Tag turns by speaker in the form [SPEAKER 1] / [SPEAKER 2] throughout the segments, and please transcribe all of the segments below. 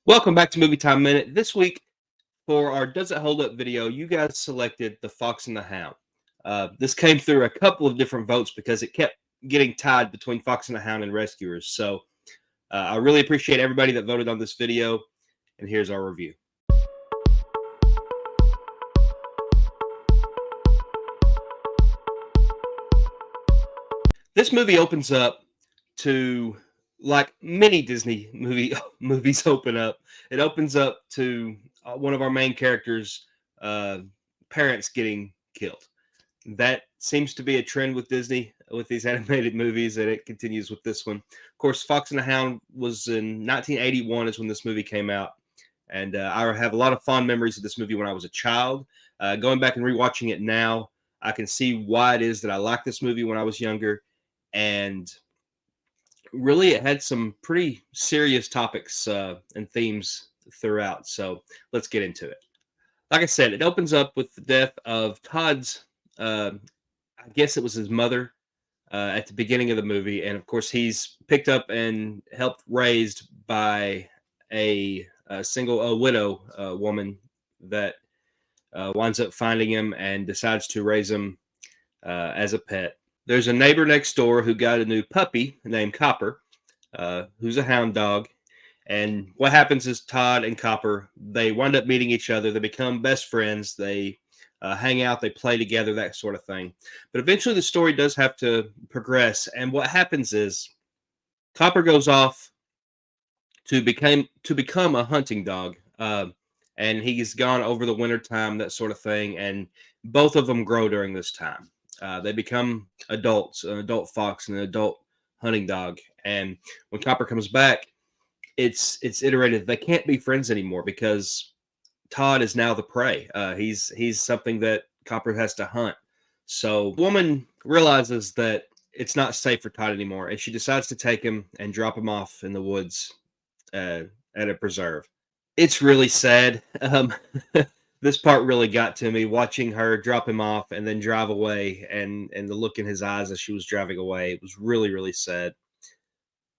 [SPEAKER 1] Welcome back to Movie Time Minute. This week, for our Does It Hold Up video, you guys selected The Fox and the Hound. This came through a couple of different votes because it kept getting tied between Fox and the Hound and Rescuers. So I really appreciate everybody that voted on this video, and here's our review. This movie opens up to, like many Disney movies open up. It opens up to one of our main characters' uh, parents getting killed. That seems to be a trend with Disney with these animated movies, and it continues with this one. Of course, Fox and the Hound was in 1981 is when this movie came out, and I have a lot of fond memories of this movie when I was a child. Going back and rewatching it now, I can see why it is that I liked this movie when I was younger, and really it had some pretty serious topics and themes throughout. So let's get into it. Like I said, it opens up with the death of Todd's, I guess it was his mother at the beginning of the movie. And of course, he's picked up and helped raised by a widow woman that winds up finding him and decides to raise him as a pet. There's a neighbor next door who got a new puppy named Copper, who's a hound dog. And what happens is Todd and Copper, they wind up meeting each other. They become best friends. They hang out, they play together, that sort of thing. But eventually the story does have to progress. And what happens is Copper goes off to become a hunting dog. And he's gone over the winter time, that sort of thing. And both of them grow during this time. They become adults, an adult fox and an adult hunting dog. And when Copper comes back, it's iterated. They can't be friends anymore because Todd is now the prey. He's something that Copper has to hunt. So the woman realizes that it's not safe for Todd anymore, and she decides to take him and drop him off in the woods at a preserve. It's really sad. This part really got to me, watching her drop him off and then drive away, and the look in his eyes as she was driving away. It was really, really sad.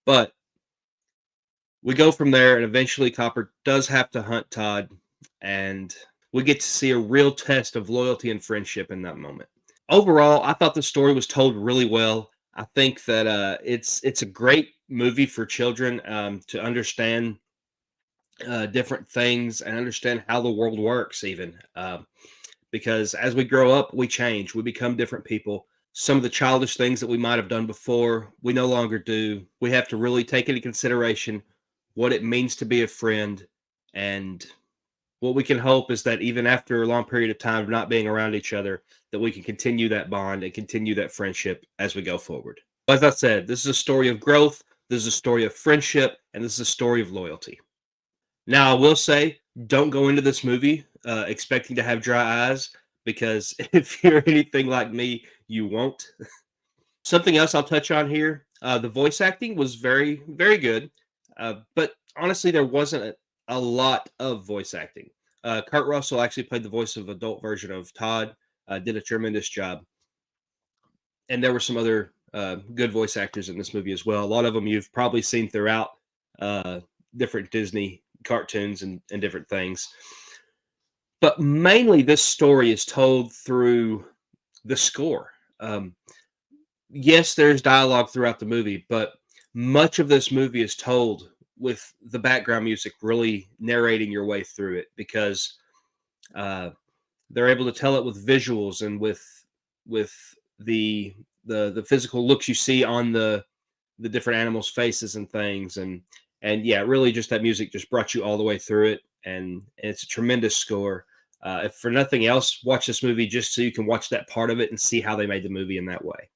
[SPEAKER 1] But we go from there, and eventually Copper does have to hunt Todd, and we get to see a real test of loyalty and friendship in that moment. Overall, I thought the story was told really well. I think that it's a great movie for children to understand different things and understand how the world works, even because as we grow up, we change, we become different people. Some of the childish things that we might have done before, we no longer do. We have to really take into consideration what it means to be a friend. And what we can hope is that even after a long period of time of not being around each other, that we can continue that bond and continue that friendship as we go forward. As I said, this is a story of growth, this is a story of friendship, and this is a story of loyalty. Now, I will say, don't go into this movie expecting to have dry eyes, because if you're anything like me, you won't. Something else I'll touch on here, the voice acting was very, very good. But honestly, there wasn't a lot of voice acting. Kurt Russell actually played the voice of adult version of Todd, did a tremendous job. And there were some other good voice actors in this movie as well. A lot of them you've probably seen throughout different Disney cartoons and different things. But mainly, this story is told through the score. Yes, there's dialogue throughout the movie, but much of this movie is told with the background music really narrating your way through it, because they're able to tell it with visuals and with the physical looks you see on the different animals' faces and things, and yeah, really just that music just brought you all the way through it, and it's a tremendous score. If for nothing else, watch this movie just so you can watch that part of it and see how they made the movie in that way.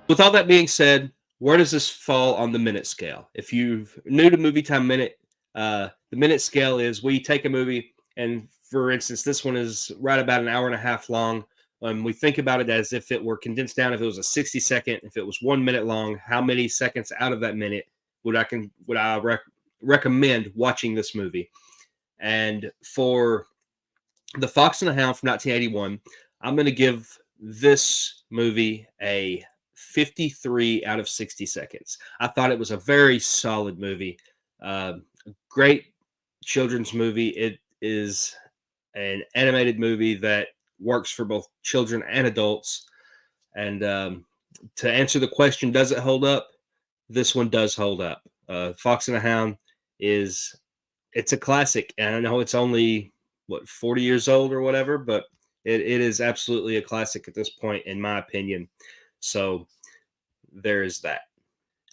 [SPEAKER 1] With all that being said, where does this fall on the minute scale? If you're new to Movie Time Minute, the minute scale is we take a movie, and for instance, this one is right about an hour and a half long. We think about it as if it were condensed down. If it was a 60-second, if it was 1 minute long, how many seconds out of that minute would I recommend watching this movie? And for The Fox and the Hound from 1981, I'm going to give this movie a 53 out of 60 seconds. I thought it was a very solid movie. Great children's movie. It is an animated movie that works for both children and adults. And to answer the question, does it hold up? This one does hold up. Fox and the Hound it's a classic, and I know it's only 40 years old or whatever, but it is absolutely a classic at this point, in my opinion. So there is that.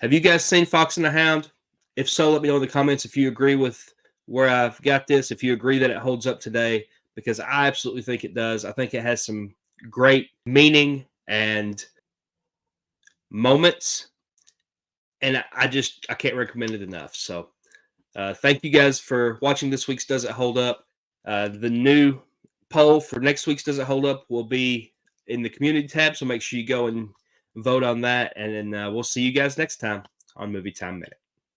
[SPEAKER 1] Have you guys seen Fox and the Hound? If so, let me know in the comments if you agree with where I've got this, if you agree that it holds up today, because I absolutely think it does. I think it has some great meaning and moments, and I can't recommend it enough. So thank you guys for watching this week's Does It Hold Up. The new poll for next week's Does It Hold Up will be in the community tab, so make sure you go and vote on that. And then we'll see you guys next time on Movie Time Minute.